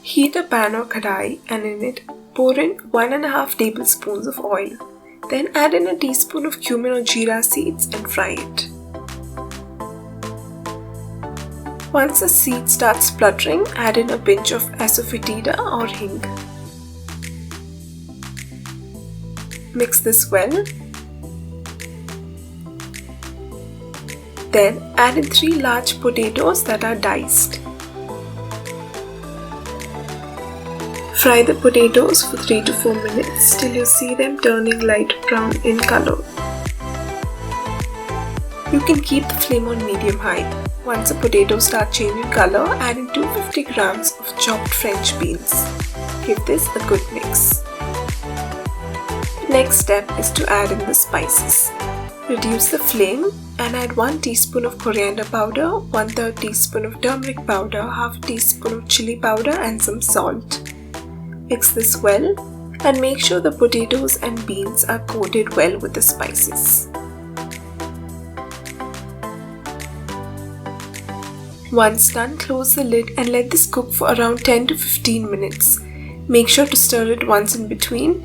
Heat a pan or kadai and in it pour in 1.5 tablespoons of oil. Then add in a teaspoon of cumin or jeera seeds and fry it. Once the seed starts spluttering, add in a pinch of asafoetida or hing. Mix this well. Then add in 3 large potatoes that are diced. Fry the potatoes for 3 to 4 minutes till you see them turning light brown in color. You can keep the flame on medium-high. Once the potatoes start changing color, add in 250 grams of chopped French beans. Give this a good mix. The next step is to add in the spices. Reduce the flame and add 1 teaspoon of coriander powder, 1/3 teaspoon of turmeric powder, 1/2 teaspoon of chilli powder and some salt. Mix this well and make sure the potatoes and beans are coated well with the spices. Once done, close the lid and let this cook for around 10 to 15 minutes. Make sure to stir it once in between.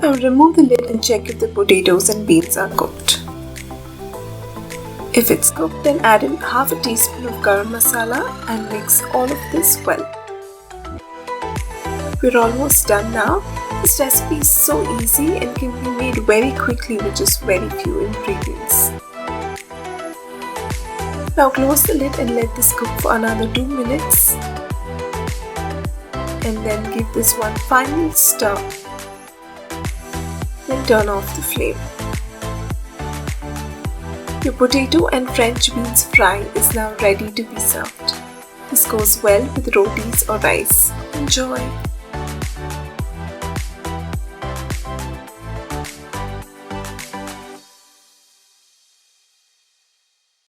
Now remove the lid and check if the potatoes and beans are cooked. If it's cooked, then add in 1/2 teaspoon of garam masala and mix all of this well. We're almost done now. This recipe is so easy and can be made very quickly with just very few ingredients. Now close the lid and let this cook for another 2 minutes. And then give this one final stir. Then turn off the flame. Your potato and French beans fry is now ready to be served. This goes well with rotis or rice. Enjoy!